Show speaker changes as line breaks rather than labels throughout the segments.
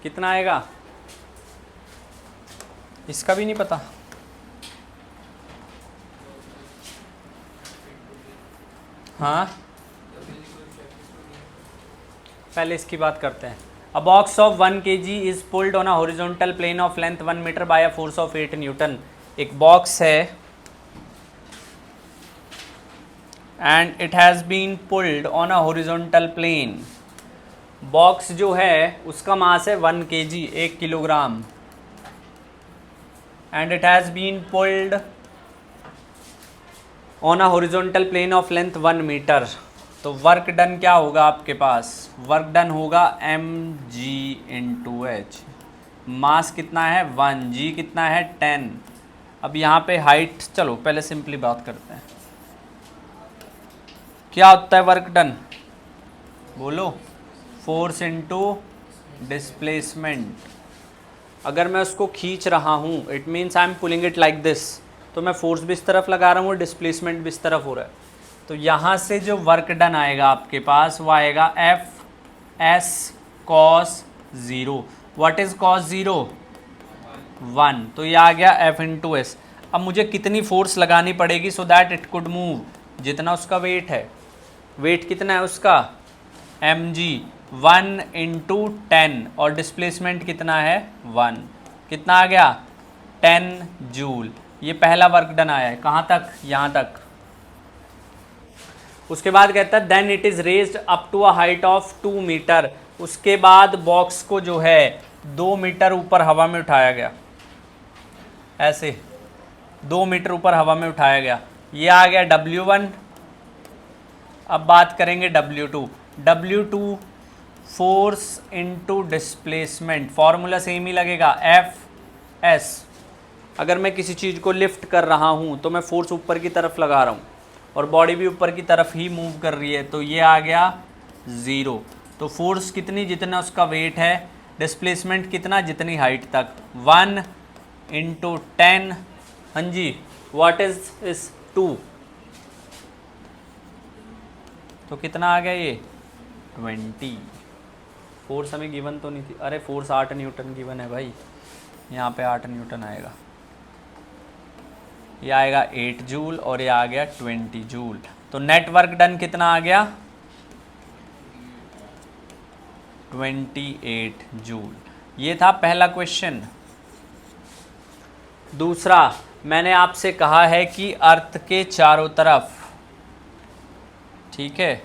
कितना आएगा? इसका भी नहीं पता। हाँ, पहले इसकी बात करते हैं। A box of 1 kg is pulled on a horizontal plane of length 1 metre by a force of 8 newton. एक बॉक्स है and it has been pulled on a horizontal plane. Box जो है उसका मास है 1 kg, 1 kilogram, and it has been pulled on a horizontal plane of length 1 metre. तो work done क्या होगा आपके पास? वर्क डन होगा mg/h। मास कितना है 1, g कितना है 10। अब यहाँ पे हाइट, चलो पहले सिंपली बात करते हैं। क्या होता है वर्क डन? बोलो। Force into displacement. अगर मैं उसको खींच रहा हूँ, it means I am pulling it like this, तो मैं फोर्स भी इस तरफ लगा रहा हूँ और डिस्प्लेसमेंट भी इस तरफ हो रहा है। तो यहाँ से जो वर्क डन आएगा आपके पास वो आएगा F(s) cos 0। What is cos 0? 1। तो ये आ गया F(s). अब मुझे कितनी फोर्स लगानी पड़ेगी so that it could move? जितना उसका वेट है। वेट कितना है उसका? mg, 1 × 10, और डिस्प्लेसमेंट कितना है 1। कितना आ गया? 10 जूल। ये पहला वर्क डन आया है। कहाँ तक? यहाँ तक। उसके बाद कहता है then it is raised up to a height of 2 metre. उसके बाद बॉक्स को जो है 2 मीटर ऊपर हवा में उठाया गया, ऐसे 2 मीटर ऊपर हवा में उठाया गया। ये आ गया W1। अब बात करेंगे W2। W2 force into displacement, formula same ही लगेगा, F(s). अगर मैं किसी चीज़ को लिफ्ट कर रहा हूँ तो मैं फोर्स ऊपर की तरफ लगा रहा हूँ और बॉडी भी ऊपर की तरफ ही मूव कर रही है, तो ये आ गया 0। तो फोर्स कितनी? जितना उसका वेट है। डिस्प्लेसमेंट कितना? जितनी हाइट तक। 1 × 10। हाँ जी, व्हाट इज 2? तो कितना आ गया ये? 20। फोर्स हमें गिवन तो नहीं थी। अरे फोर्स 8 न्यूटन गिवन है भाई, यहाँ पे 8 न्यूटन आएगा। ये आएगा 8 जूल और ये आ गया 20 जूल। तो नेट वर्क डन कितना आ गया? 28 जूल। ये था पहला क्वेश्चन। दूसरा, मैंने आपसे कहा है कि अर्थ के चारों तरफ, ठीक है,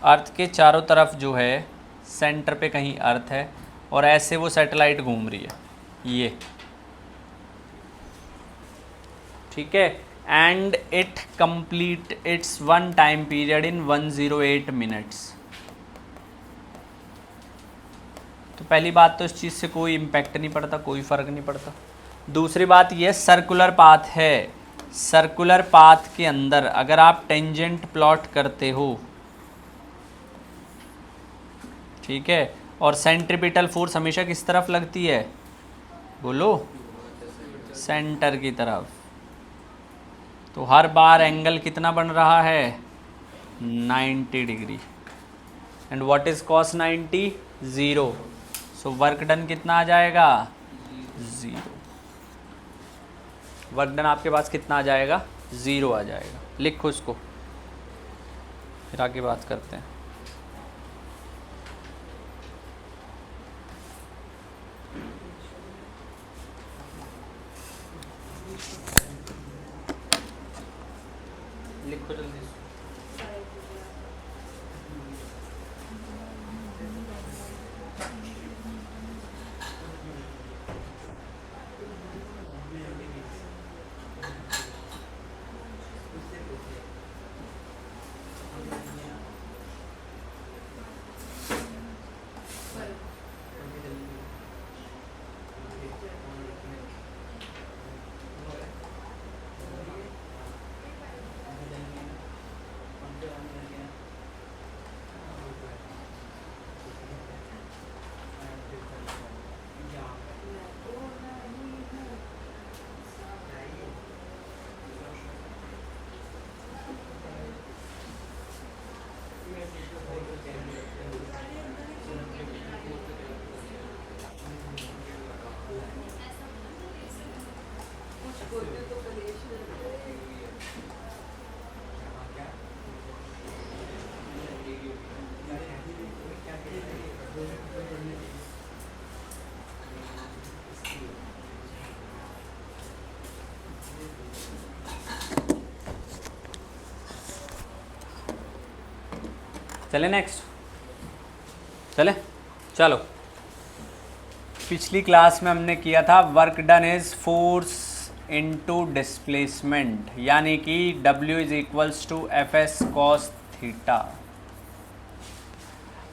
अर्थ के चारों तरफ जो है सेंटर पे कहीं अर्थ है और ऐसे वो सैटेलाइट घूम रही है, ये, ठीक है, and it complete it's 1 time period in 108 minutes. तो पहली बात तो इस चीज़ से कोई इम्पैक्ट नहीं पड़ता, कोई फ़र्क नहीं पड़ता। दूसरी बात ये सर्कुलर पाथ है। सर्कुलर पाथ के अंदर अगर आप टेंजेंट प्लॉट करते हो, ठीक है, और सेंट्रीपिटल फोर्स हमेशा किस तरफ लगती है? बोलो, सेंटर की तरफ। तो हर बार एंगल कितना बन रहा है? 90 degree. And what is cos 90? 0। So work done कितना आ जाएगा? 0। वर्क डन आपके पास कितना आ जाएगा? 0 आ जाएगा। लिखो इसको, फिर आगे बात करते हैं। लिखो जल्दी। चले नेक्स्ट, चले चलो। पिछली क्लास में हमने किया था work done is force into displacement, यानी कि W is equals to FS cos theta.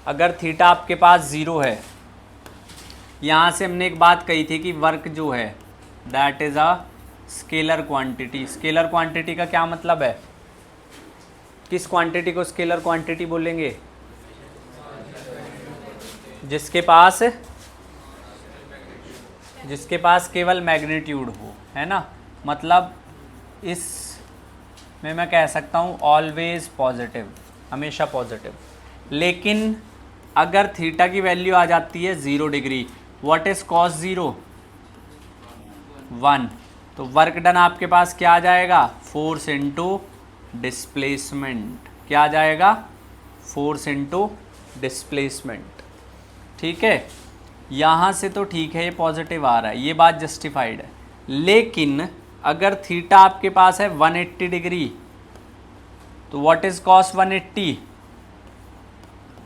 अगर थीटा आपके पास 0 है, यहाँ से हमने एक बात कही थी कि वर्क जो है that is a scalar quantity. Scalar quantity का क्या मतलब है? किस क्वांटिटी को स्केलर क्वांटिटी बोलेंगे? जिसके पास केवल मैग्नीट्यूड हो, है ना। मतलब इस में मैं कह सकता हूँ ऑलवेज पॉजिटिव, हमेशा पॉजिटिव। लेकिन अगर थीटा की वैल्यू आ जाती है 0 डिग्री, व्हाट इज कॉस 0? 1। तो वर्क डन आपके पास क्या आ जाएगा? Force into displacement. क्या आ जाएगा? Force into displacement. ठीक है, यहाँ से तो ठीक है, ये पॉजिटिव आ रहा है, ये बात जस्टिफाइड है। लेकिन अगर थीटा आपके पास है 180 डिग्री, तो व्हाट इज कॉस 180?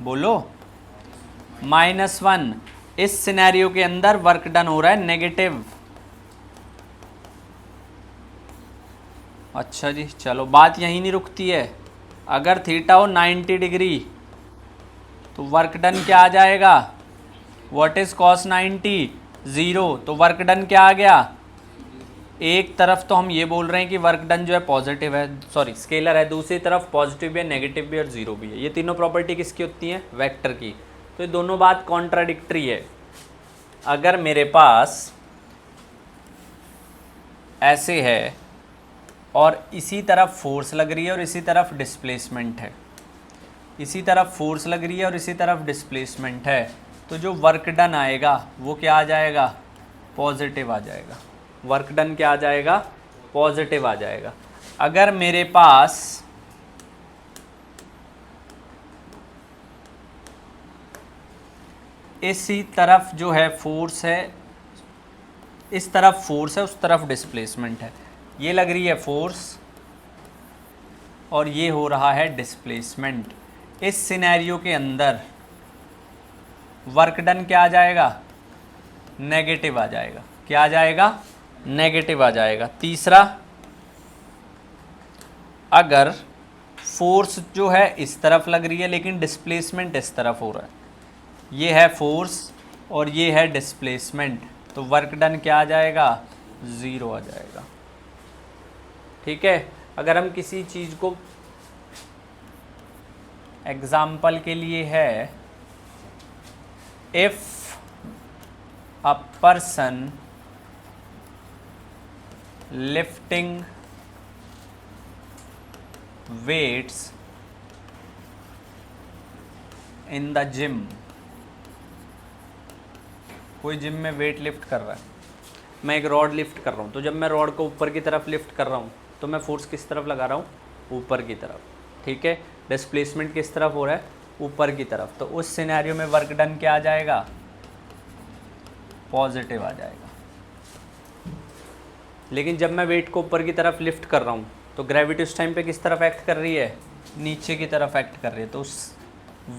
बोलो, -1। इस सिनेरियो के अंदर वर्क डन हो रहा है नेगेटिव। अच्छा जी, चलो बात यहीं नहीं रुकती है। अगर थीटा हो 90 डिग्री, तो वर्क डन क्या आ जाएगा? What is cos 90? 0। तो वर्क डन क्या आ गया? एक तरफ तो हम ये बोल रहे हैं कि वर्क डन जो है पॉजिटिव है, सॉरी स्केलर है, दूसरी तरफ पॉजिटिव भी है, नेगेटिव भी और 0 भी है। ये तीनों प्रॉपर्टी किसकी होती हैं? वेक्टर की। तो ये दोनों बात कॉन्ट्राडिक्टरी है। अगर मेरे पास ऐसे है और इसी तरफ फोर्स लग रही है और इसी तरफ डिस्प्लेसमेंट है, इसी तरफ फोर्स लग रही है और इसी तरफ डिस्प्लेसमेंट है, तो जो वर्क डन आएगा वो क्या आ जाएगा? पॉजिटिव आ जाएगा। वर्क डन क्या आ जाएगा? पॉजिटिव आ जाएगा। अगर मेरे पास इसी तरफ जो है फोर्स है, इस तरफ फोर्स है, उस तरफ डिस्प्लेसमेंट है, ये लग रही है फोर्स और ये हो रहा है डिस्प्लेसमेंट, इस सिनेरियो के अंदर वर्क डन क्या आ जाएगा? नेगेटिव आ जाएगा। क्या आ जाएगा? नेगेटिव आ जाएगा। तीसरा, अगर फोर्स जो है इस तरफ लग रही है लेकिन डिस्प्लेसमेंट इस तरफ हो रहा है, ये है फोर्स और ये है डिस्प्लेसमेंट, तो वर्क डन क्या आ जाएगा? 0 आ जाएगा। ठीक है, अगर हम किसी चीज़ को एग्जाम्पल के लिए है, if a person lifting weights in the gym, कोई जिम में वेट लिफ्ट कर रहा है, मैं एक रॉड लिफ्ट कर रहा हूँ, तो जब मैं रॉड को ऊपर की तरफ लिफ्ट कर रहा हूँ तो मैं फोर्स किस तरफ लगा रहा हूँ? ऊपर की तरफ। ठीक है, डिस्प्लेसमेंट किस तरफ हो रहा है? ऊपर की तरफ। तो उस सिनेरियो में वर्क डन क्या आ जाएगा? पॉजिटिव आ जाएगा। लेकिन जब मैं वेट को ऊपर की तरफ लिफ्ट कर रहा हूँ तो ग्रेविटी उस टाइम पे किस तरफ एक्ट कर रही है? नीचे की तरफ एक्ट कर रही है, तो उस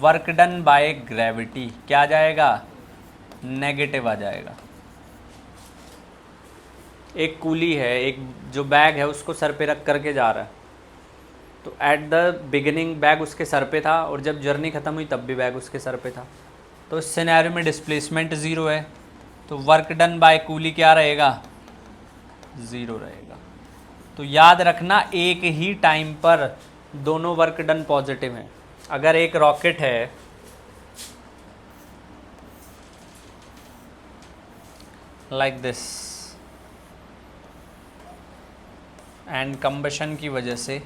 वर्क डन बाय ग्रेविटी क्या आ जाएगा? नेगेटिव आ जाएगा। एक कूली है, एक जो बैग है उसको सर पे रख करके जा रहा है, तो एट द बिगिनिंग बैग उसके सर पे था और जब जर्नी ख़त्म हुई तब भी बैग उसके सर पे था, तो इस सिनेरियो में डिस्प्लेसमेंट 0 है, तो वर्क डन बाय कूली क्या रहेगा? 0 रहेगा। तो याद रखना, एक ही टाइम पर दोनों वर्क डन पॉजिटिव हैं। अगर एक रॉकेट है लाइक दिस एंड कंबशन की वजह से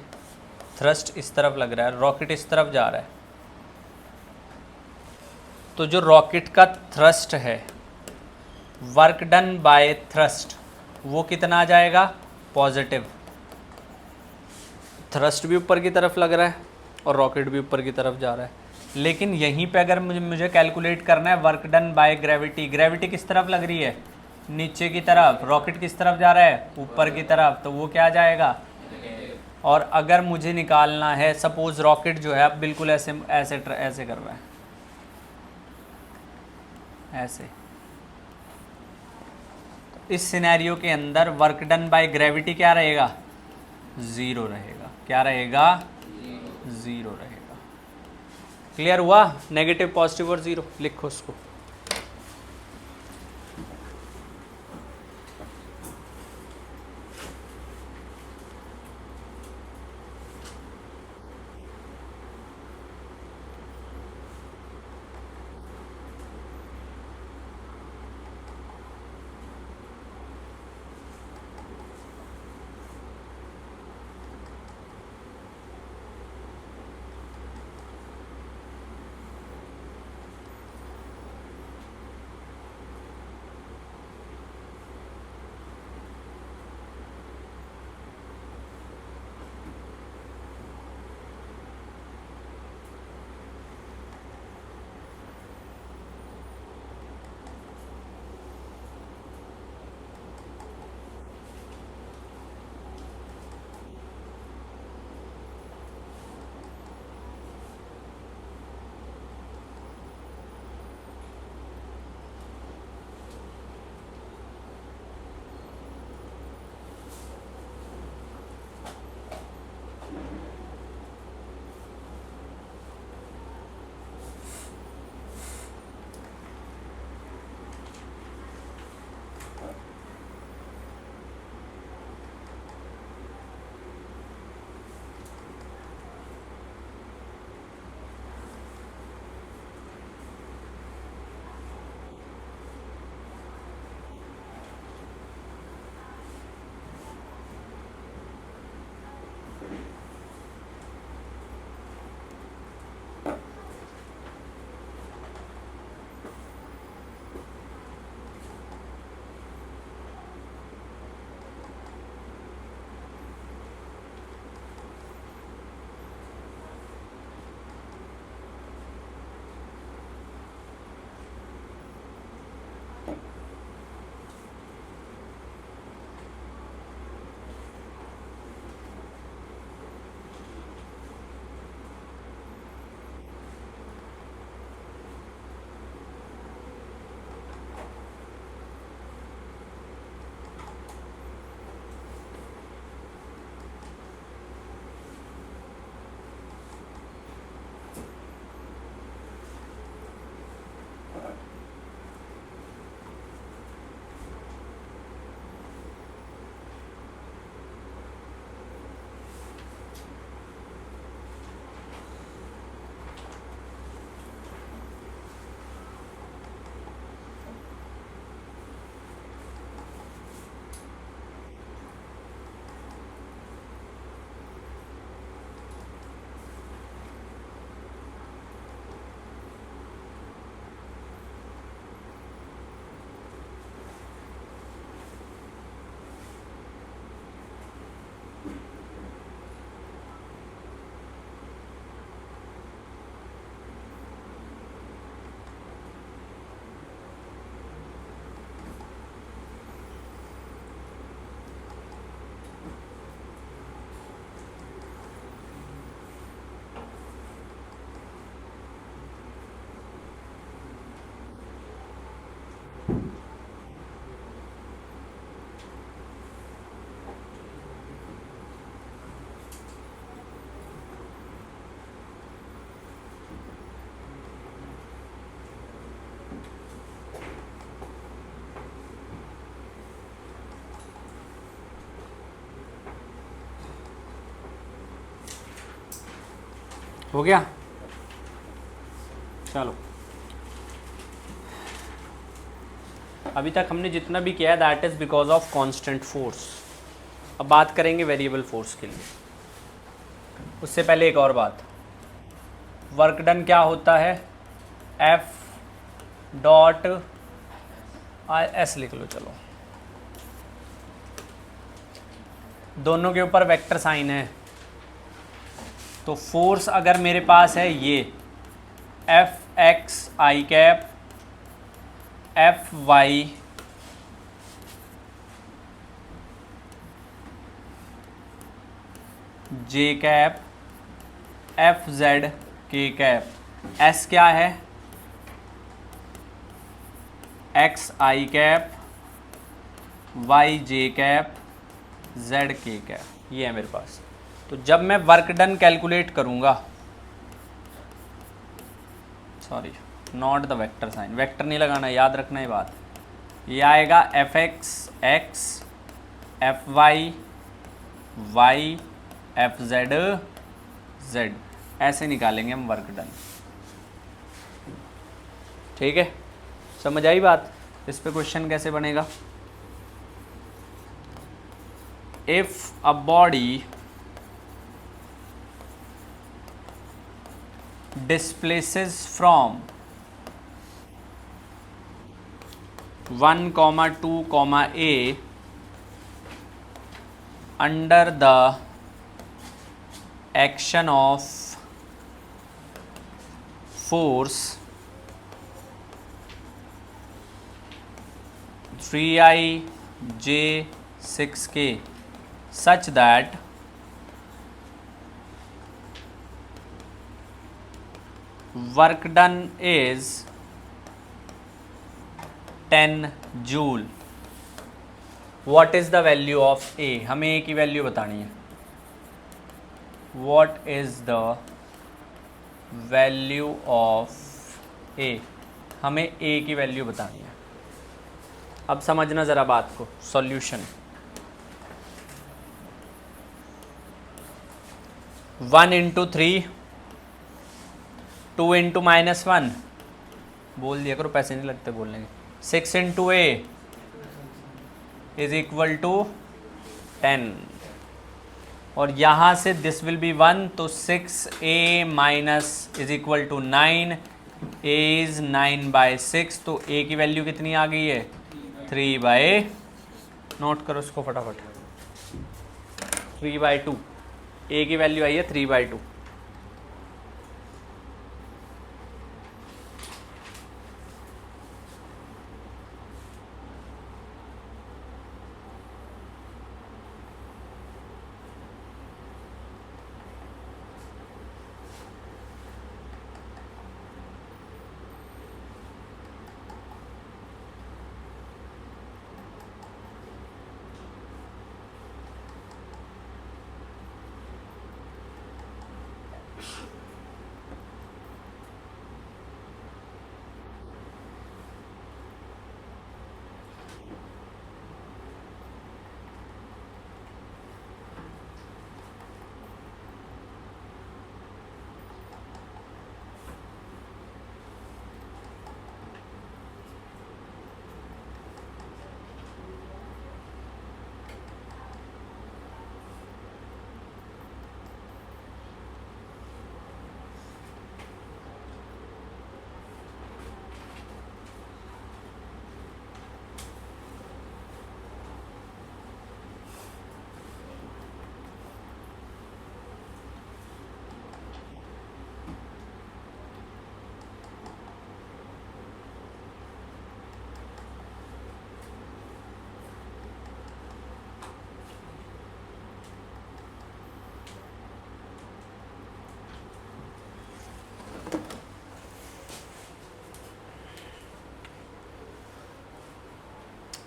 थ्रस्ट इस तरफ लग रहा है, रॉकेट इस तरफ जा रहा है, तो जो रॉकेट का थ्रस्ट है, वर्क डन बाय थ्रस्ट, वो कितना आ जाएगा? पॉजिटिव। थ्रस्ट भी ऊपर की तरफ लग रहा है और रॉकेट भी ऊपर की तरफ जा रहा है। लेकिन यहीं पे अगर मुझे कैलकुलेट करना है work done by gravity, gravity किस तरफ लग रही है? नीचे की तरफ। रॉकेट किस तरफ जा रहा है? ऊपर की तरफ, तो वो क्या आ जाएगा? और अगर मुझे निकालना है, सपोज रॉकेट जो है अब बिल्कुल ऐसे ऐसे ऐसे कर रहा है, ऐसे, तो इस सिनेरियो के अंदर वर्क डन बाय ग्रेविटी क्या रहेगा? ज़ीरो रहेगा। क्या रहेगा? ज़ीरो रहेगा। क्लियर हुआ? नेगेटिव, पॉजिटिव और ज़ीरो लिखो उसको। हो गया? चलो, अभी तक हमने जितना भी किया है that is because of constant force. अब बात करेंगे वेरिएबल फोर्स के लिए। उससे पहले एक और बात, वर्क डन क्या होता है? एफ डॉट एस लिख लो। चलो, दोनों के ऊपर वेक्टर साइन है, तो फोर्स अगर मेरे पास है ये F X I cap, F Y J cap F Z K cap. S क्या है? X I cap Y J cap Z K cap, ये है मेरे पास। तो जब मैं वर्क डन कैलकुलेट करूंगा, sorry not the vector sign, vector नहीं लगाना, याद रखना ये बात। ये आएगा F X X, F Y Y, F Z Z, ऐसे निकालेंगे हम वर्क डन। ठीक है, समझ आई बात? इस पे क्वेश्चन कैसे बनेगा? If a body displaces from 1, 2, A under the action of force 3I J 6K such that work done is 10 joule. what is the value of A? हमें A की वैल्यू बतानी है। what is the value of A? हमें A की value बतानी है। अब समझना ज़रा बात को। सॉल्यूशन 1 इंटू 3, 2 इंटू -1, बोल दिया करो, पैसे नहीं लगते बोलने के। 6 into A is equal to 10, और यहाँ से दिस विल बी 1, तो 6a minus is equal to 9, a is 9/6, तो a की वैल्यू कितनी आ गई है? 3/, नोट करो इसको फटाफट, 3/2। a की वैल्यू आई है 3/2।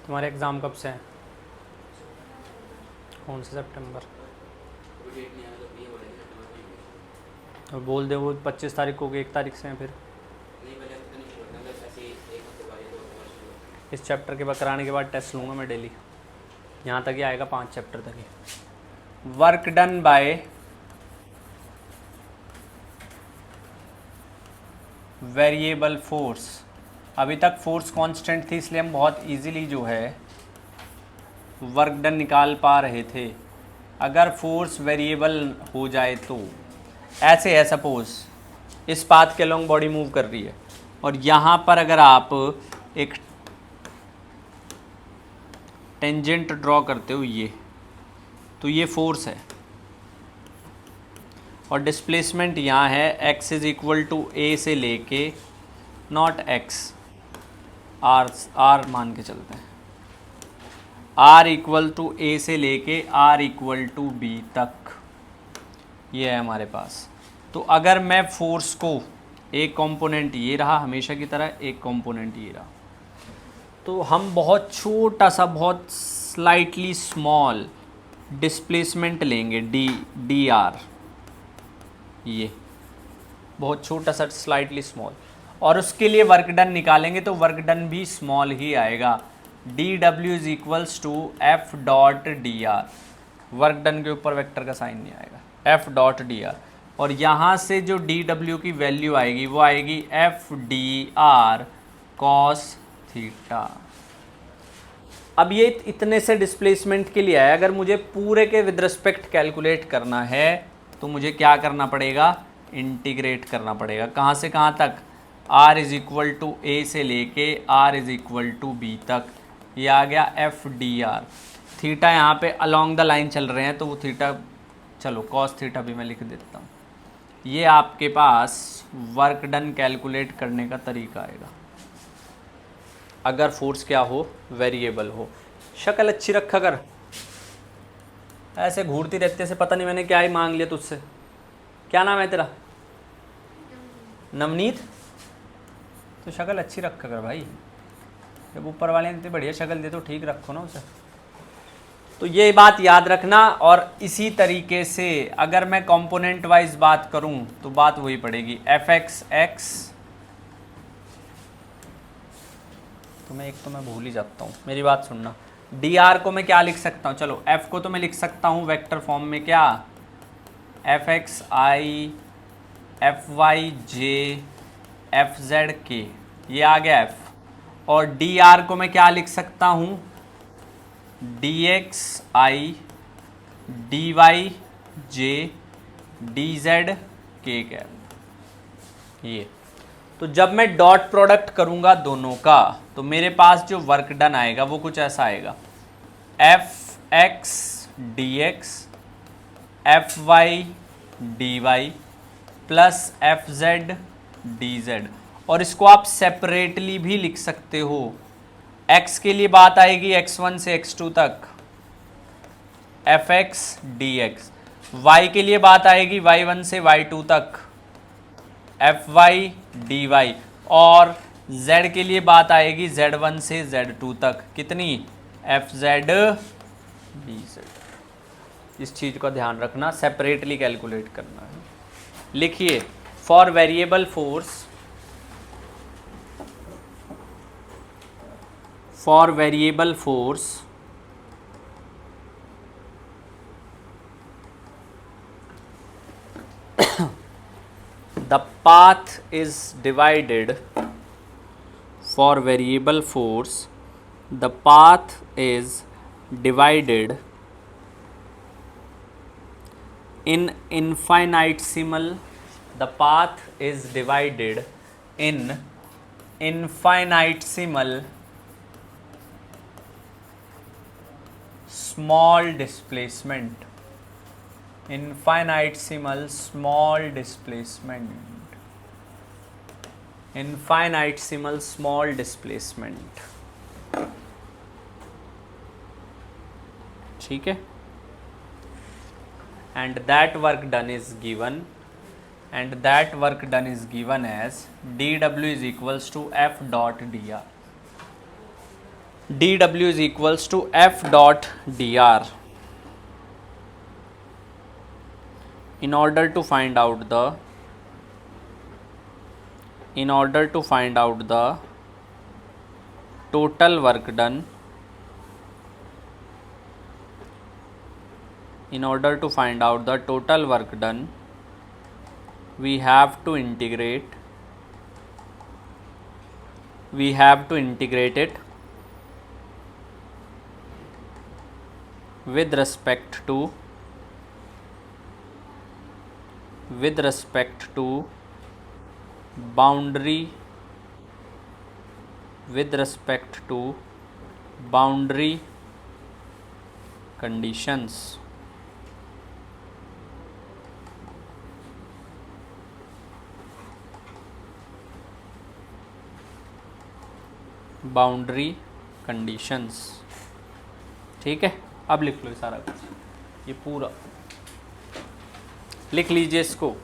तुम्हारे एग्ज़ाम कब से हैं? कौन से सितंबर? और बोल दे वो 25 तारीख को 1 तारीख से हैं फिर। इस चैप्टर के बाद कराने के बाद टेस्ट लूँगा मैं डेली, यहाँ तक ही आएगा 5 चैप्टर तक ही। Work done by variable force, अभी तक फोर्स कांस्टेंट थी, इसलिए हम बहुत इजीली जो है वर्क डन निकाल पा रहे थे। अगर फोर्स वेरिएबल हो जाए तो ऐसे है, सपोज इस पाथ के लॉन्ग बॉडी मूव कर रही है, और यहाँ पर अगर आप एक टेंजेंट ड्रॉ करते हो ये, तो ये फोर्स है, और डिस्प्लेसमेंट यहाँ है x is equal to A से लेके नॉट x, r मान के चलते हैं, r इक्वल टू ए से लेके r इक्वल टू b तक। ये है हमारे पास। तो अगर मैं फोर्स को, एक कंपोनेंट ये रहा हमेशा की तरह, एक कंपोनेंट ये रहा, तो हम बहुत छोटा सा, बहुत स्लाइटली स्मॉल डिस्प्लेसमेंट लेंगे, डी आर, ये बहुत छोटा सा स्लाइटली स्मॉल, और उसके लिए वर्क डन निकालेंगे तो वर्क डन भी स्मॉल ही आएगा। D W is equals to F dot D R, work done के ऊपर वेक्टर का साइन नहीं आएगा, एफ डॉट डी आर, और यहाँ से जो डी डब्ल्यू की वैल्यू आएगी वो आएगी F D R cos theta. अब ये इतने से डिस्प्लेसमेंट के लिए है, अगर मुझे पूरे के विद रिस्पेक्ट कैलकुलेट करना है तो मुझे क्या करना पड़ेगा, इंटीग्रेट करना पड़ेगा। कहाँ से कहाँ तक, r is equal to A से लेके r is equal to B तक, ये आ गया एफ डी आर। थीटा यहाँ पे अलोंग द लाइन चल रहे हैं तो वो थीटा, चलो कॉस थीटा भी मैं लिख देता हूँ। ये आपके पास वर्क डन कैलकुलेट करने का तरीका आएगा अगर फोर्स क्या हो, वेरिएबल हो। शक्ल अच्छी रखा कर, ऐसे घूरती रहते से, पता नहीं मैंने क्या ही मांग लिया तुझसे। क्या नाम है तेरा? नवनीत। तो शक्ल अच्छी रखा कर भाई, जब ऊपर वाले ने इतनी बढ़िया शक्ल दे तो ठीक रखो ना उसे। तो ये बात याद रखना। और इसी तरीके से अगर मैं कंपोनेंट वाइज बात करूं तो बात वही पड़ेगी, एफ एक्स एक्स, तो मैं भूल ही जाता हूँ, मेरी बात सुनना। डी आर को मैं क्या लिख सकता हूँ, चलो एफ को तो मैं लिख सकता हूँ वेक्टर फॉर्म में, क्या, F X I F Y J F Z K, ये आ गया एफ। और डी आर को मैं क्या लिख सकता हूँ, D X I D Y J D Z K cap. ये तो जब मैं डॉट प्रोडक्ट करूंगा दोनों का तो मेरे पास जो वर्क डन आएगा वो कुछ ऐसा आएगा, F X D X F Y D Y plus F Z D Z. और इसको आप सेपरेटली भी लिख सकते हो। x के लिए बात आएगी x1 से x2 तक, F X D x. y के लिए बात आएगी y1 से y2 तक, एफ वाई डी वाई। और z के लिए बात आएगी z1 से z2 तक, कितनी, एफ जेड डी जेड। इस चीज़ का ध्यान रखना, सेपरेटली कैलकुलेट करना है। लिखिए, for variable force, for variable force the path is divided, for variable force the path is divided in infinitesimal, the path is divided in infinitesimal small displacement, infinitesimal small displacement, infinitesimal small displacement। ठीक है, and that work done is given, and that work done is given as dw is equals to f dot dr, dw is equals to f dot dr। in order to find out the total work done, in order to find out the total work done, we have to integrate it with respect to boundary, with respect to boundary conditions। Boundary conditions. ठीक है, अब लिख लो ये सारा कुछ, ये पूरा। लिख लीजिए इसको।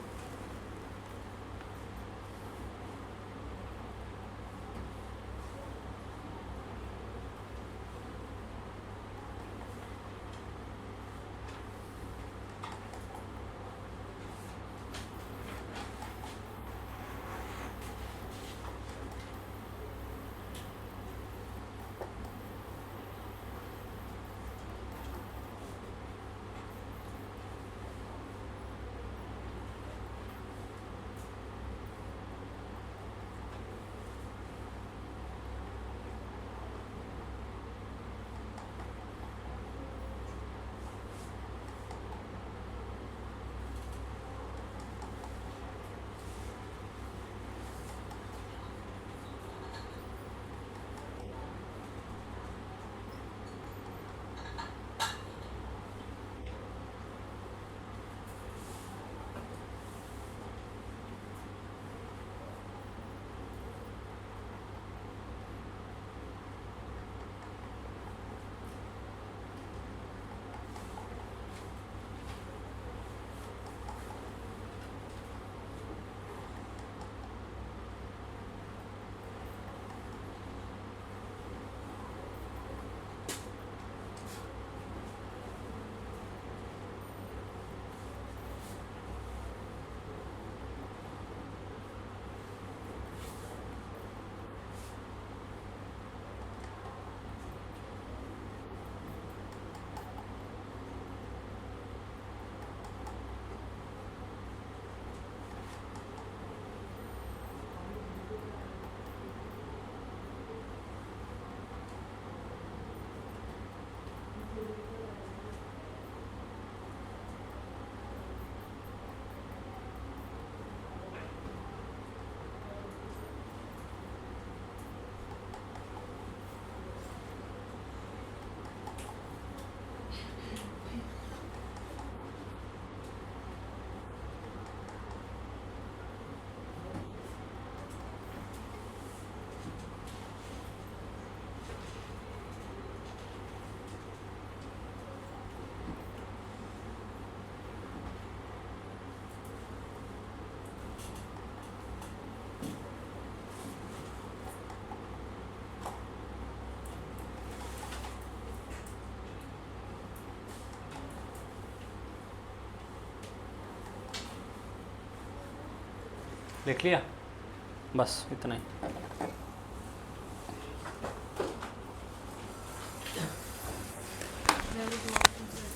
लिख लिया, बस इतना ही।
Very good.